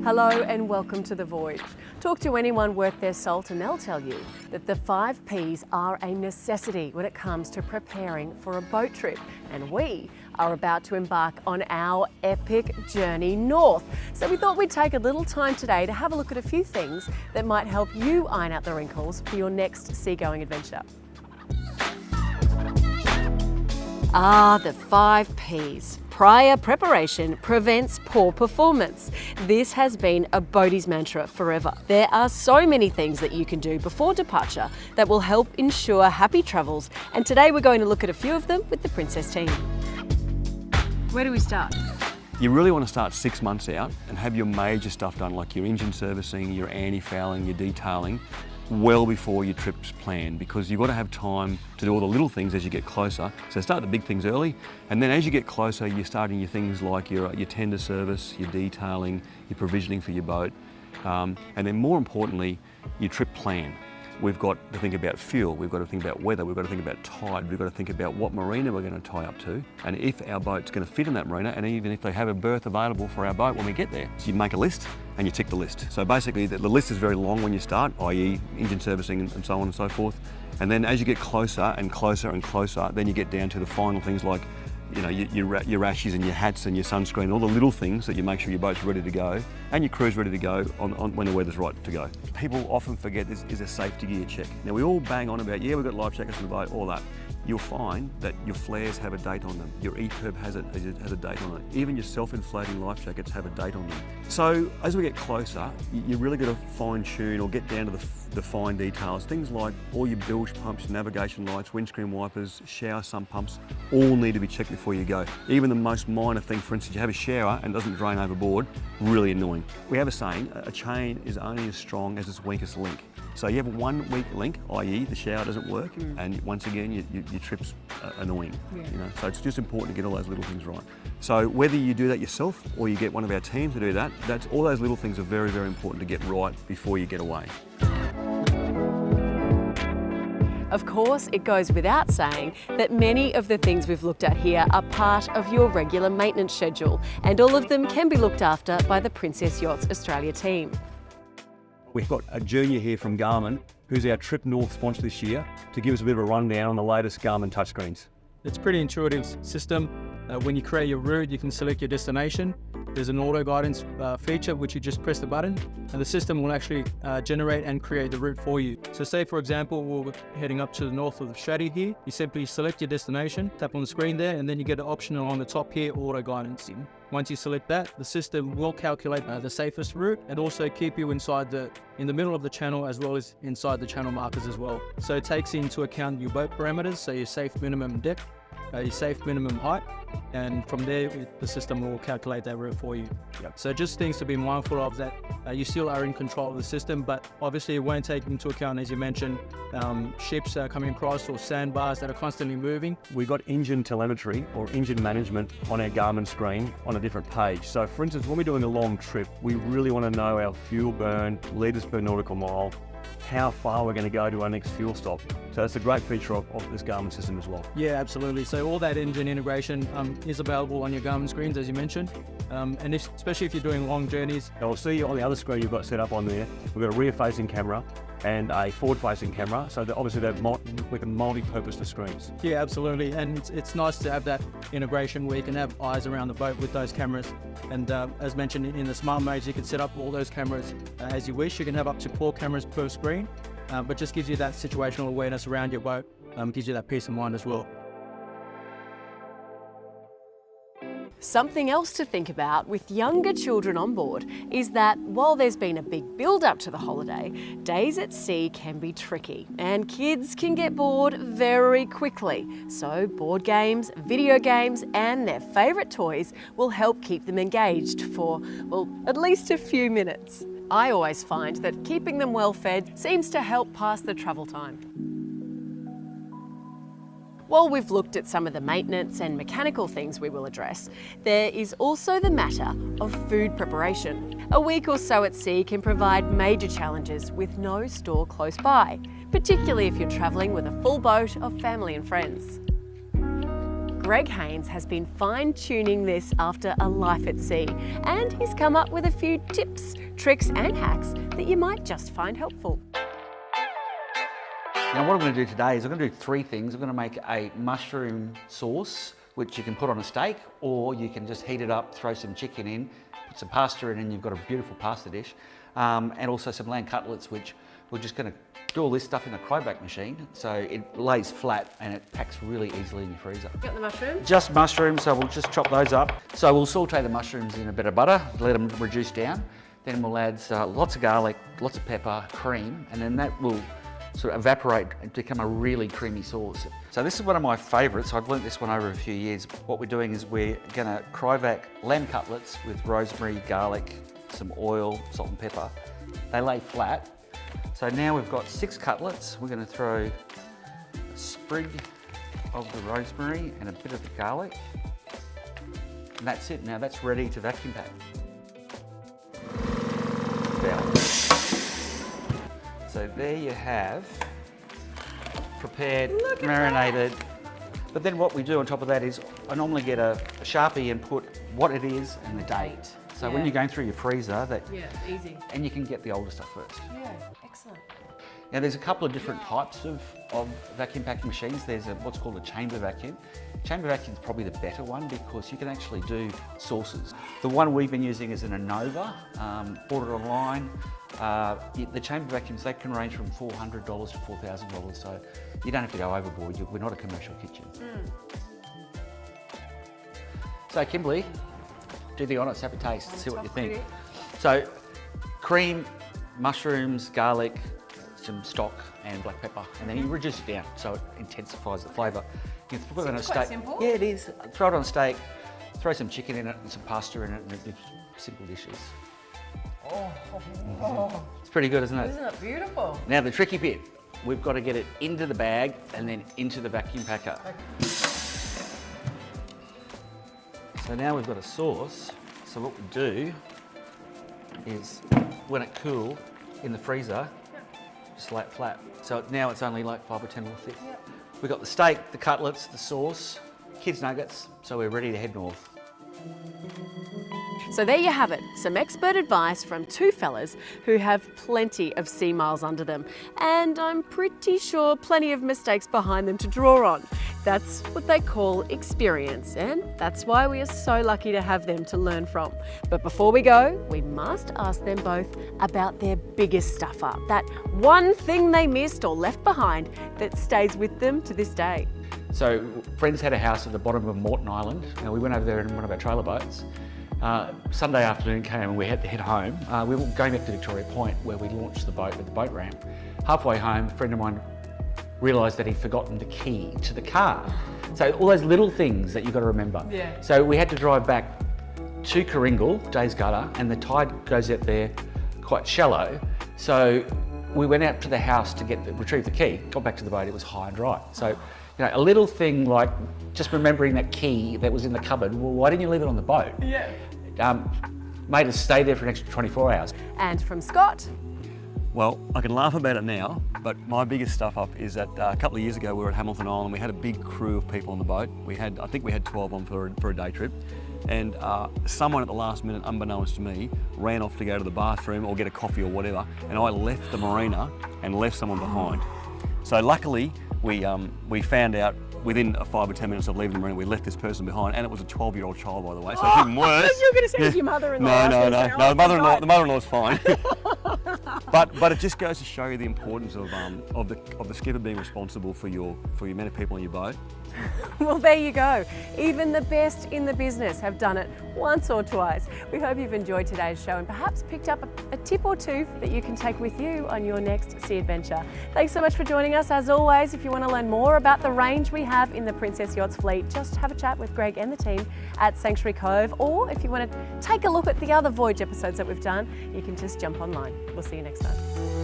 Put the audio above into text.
Hello and welcome to The Voyage. Talk to anyone worth their salt and they'll tell you that the 5 Ps are a necessity when it comes to preparing for a boat trip. And we are about to embark on our epic journey north. So we thought we'd take a little time today to have a look at a few things that might help you iron out the wrinkles for your next seagoing adventure. The 5 Ps. Prior preparation prevents poor performance. This has been a boaties mantra forever. There are so many things that you can do before departure that will help ensure happy travels, and today we're going to look at a few of them with the Princess team. Where do we start? You really want to start 6 months out and have your major stuff done, like your engine servicing, your anti-fouling, your detailing, well before your trip's planned, because you've got to have time to do all the little things as you get closer. So start the big things early, and then as you get closer, you're starting your things like your tender service, your detailing, your provisioning for your boat, and then more importantly, your trip plan. We've got to think about fuel, we've got to think about weather, we've got to think about tide, we've got to think about what marina we're going to tie up to, and if our boat's going to fit in that marina, and even if they have a berth available for our boat when we get there. So you make a list and you tick the list. So basically the list is very long when you start, i.e. engine servicing and so on and so forth. And then as you get closer and closer and closer, then you get down to the final things like, you know, your rashes and your hats and your sunscreen, all the little things that you make sure your boat's ready to go and your crew's ready to go on when the weather's right to go. People often forget this is a safety gear check. Now we all bang on about, yeah, we've got life jackets on the boat, all that. You'll find that your flares have a date on them. Your EPIRB has a date on it. Even your self-inflating life jackets have a date on them. So as we get closer, you really got to fine tune or get down to the fine details. Things like all your bilge pumps, navigation lights, windscreen wipers, shower sump pumps, all need to be checked before you go. Even the most minor thing, for instance, you have a shower and it doesn't drain overboard, really annoying. We have a saying, a chain is only as strong as its weakest link. So you have one weak link, i.e. the shower doesn't work, and once again, your trip's annoying. Yeah. You know? So it's just important to get all those little things right. So whether you do that yourself or you get one of our team to do that, all those little things are very, very important to get right before you get away. Of course, it goes without saying that many of the things we've looked at here are part of your regular maintenance schedule, and all of them can be looked after by the Princess Yachts Australia team. We've got a junior here from Garmin, who's our Trip North sponsor this year, to give us a bit of a rundown on the latest Garmin touchscreens. It's a pretty intuitive system. When you create your route, you can select your destination. There's an auto guidance feature, which you just press the button, and the system will actually generate and create the route for you. So say, for example, we're heading up to the north of the Straddie here. You simply select your destination, tap on the screen there, and then you get an option on the top here, auto guidance. Once you select that, the system will calculate the safest route and also keep you in the middle of the channel, as well as inside the channel markers as well. So it takes into account your boat parameters, so your safe minimum depth, your safe minimum height, and from there the system will calculate that route for you. Yep. So just things to be mindful of, that you still are in control of the system, but obviously it won't take into account, as you mentioned, ships coming across or sandbars that are constantly moving. We've got engine telemetry or engine management on our Garmin screen on a different page. So for instance, when we're doing a long trip, we really want to know our fuel burn, litres per nautical mile, how far we're going to go to our next fuel stop. So that's a great feature of this Garmin system as well. Yeah, absolutely. So all that engine integration is available on your Garmin screens, as you mentioned. And especially if you're doing long journeys. I'll see on the other screen you've got set up on there, we've got a rear-facing camera and a forward-facing camera, so that obviously we can multi-purpose the screens. Yeah, absolutely, and it's nice to have that integration where you can have eyes around the boat with those cameras. And as mentioned, in the smart modes, you can set up all those cameras as you wish. You can have up to 4 cameras per screen, but just gives you that situational awareness around your boat, gives you that peace of mind as well. Something else to think about with younger children on board is that while there's been a big build-up to the holiday, days at sea can be tricky and kids can get bored very quickly. So board games, video games and their favourite toys will help keep them engaged for, well, at least a few minutes. I always find that keeping them well fed seems to help pass the travel time. While we've looked at some of the maintenance and mechanical things we will address, there is also the matter of food preparation. A week or so at sea can provide major challenges with no store close by, particularly if you're travelling with a full boat of family and friends. Greg Haynes has been fine-tuning this after a life at sea, and he's come up with a few tips, tricks and hacks that you might just find helpful. Now what I'm going to do today is I'm going to do three things. I'm going to make a mushroom sauce, which you can put on a steak, or you can just heat it up, throw some chicken in, put some pasta in, and you've got a beautiful pasta dish. And also some lamb cutlets, which we're just going to do all this stuff in the cryovac machine, so it lays flat and it packs really easily in your freezer. Got the mushrooms? Just mushrooms, so we'll just chop those up. So we'll saute the mushrooms in a bit of butter, let them reduce down. Then we'll add lots of garlic, lots of pepper, cream, and then that will sort of evaporate and become a really creamy sauce. So this is one of my favourites. I've learnt this one over a few years. What we're doing is we're going to cryovac lamb cutlets with rosemary, garlic, some oil, salt and pepper. They lay flat. So now we've got 6 cutlets. We're going to throw a sprig of the rosemary and a bit of the garlic. And that's it. Now that's ready to vacuum pack. Down. So there you have prepared, marinated. But then what we do on top of that is I normally get a Sharpie and put what it is and the date. So when you're going through your freezer, easy. and you can get the older stuff first. Yeah, excellent. Now there's a couple of different types of vacuum packing machines. There's what's called a chamber vacuum. Chamber vacuum is probably the better one because you can actually do sauces. The one we've been using is an Innova, bought it online. The chamber vacuums, they can range from $400 to $4,000, so you don't have to go overboard. We're not a commercial kitchen. So Kimberly, do the honours, have a taste, see what you think. So cream, mushrooms, garlic, some stock and black pepper, and then you reduce it down so it intensifies the flavour. You can put it on a steak. Simple. Yeah, it is. Throw it on a steak, throw some chicken in it and some pasta in it, and it's simple dishes. It's pretty good, isn't it? Isn't it beautiful? Now the tricky bit, we've got to get it into the bag and then into the vacuum packer. So now we've got a sauce. So what we do is when it cool in the freezer, just lay it flat. So now it's only like 5 or 10 mil thick. We've got the steak, the cutlets, the sauce, kids nuggets, so we're ready to head north. So there you have it, some expert advice from two fellas who have plenty of sea miles under them, and I'm pretty sure plenty of mistakes behind them to draw on. That's what they call experience, and that's why we are so lucky to have them to learn from. But before we go, we must ask them both about their biggest stuff up, that one thing they missed or left behind that stays with them to this day. So friends had a house at the bottom of Moreton Island, and we went over there in one of our trailer boats. Sunday afternoon came and we had to head home. We were going back to Victoria Point where we launched the boat with the boat ramp. Halfway home, a friend of mine realised that he'd forgotten the key to the car. So all those little things that you've got to remember. Yeah. So we had to drive back to Coringal, Days Gutter, and the tide goes out there quite shallow. So we went out to the house to retrieve the key, got back to the boat, it was high and dry. So, you know, a little thing like just remembering that key that was in the cupboard, well, why didn't you leave it on the boat? Yeah. Made us stay there for an extra 24 hours. And from Scott. Well, I can laugh about it now, but my biggest stuff up is that a couple of years ago we were at Hamilton Island. We had a big crew of people on the boat. I think we had 12 on for a day trip. And someone at the last minute, unbeknownst to me, ran off to go to the bathroom or get a coffee or whatever, and I left the marina and left someone behind. So luckily, we found out within 5 or 10 minutes of leaving the marina, we left this person behind, and it was a 12-year-old child, by the way, so it's even worse. You were going to say it was your mother-in-law. No, the mother-in-law's fine. But it just goes to show you the importance of the skipper being responsible for your many people on your boat. Well, there you go. Even the best in the business have done it once or twice. We hope you've enjoyed today's show and perhaps picked up a tip or two that you can take with you on your next sea adventure. Thanks so much for joining us. As always, if you want to learn more about the range we have in the Princess Yachts fleet, just have a chat with Greg and the team at Sanctuary Cove, or if you want to take a look at the other Voyage episodes that we've done, you can just jump online. We'll see you next time.